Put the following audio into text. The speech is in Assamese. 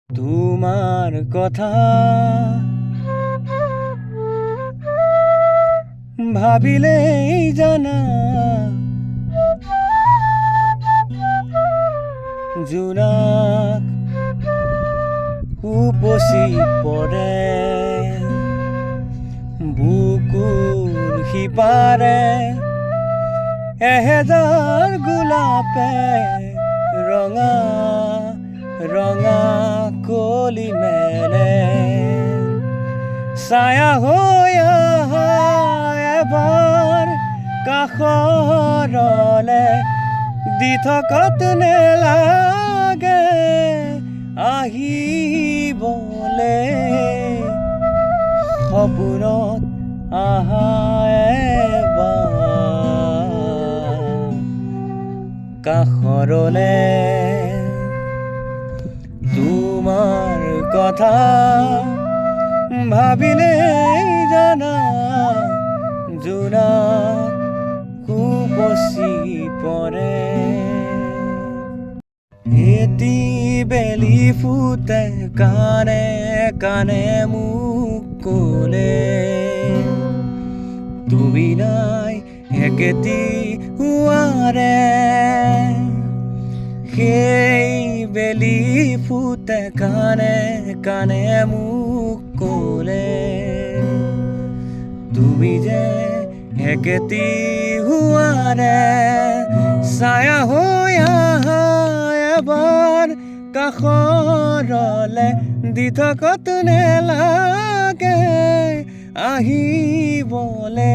তোমাৰ কথা ভাবিলেই জানা জোনাক উপচি পৰে বুকুৰ সিপাৰে এহেজাৰ গোলাপে ৰঙা ৰঙা কলি মেলে ছায়া হৈ আহা এবাৰ কাষৰলে দি থকাত নেলাগে আহিবলে সপোনত আহা এবাৰ কাষৰলে তোমাৰ কথা ভাবিলেই জানা জোনাক উপচি পৰে এটি বেলি ফুটে কানে কানে মোক ক'লে তুমি নাই একেটি হোৱাৰে সেই বেলি ফুটে কানে কানে মোক ক'লে তুমি যে একেটি হোৱাৰে ছায়া হৈ আহা এবাৰ কাষৰলে দি থকাত নেলাগে আহিবলে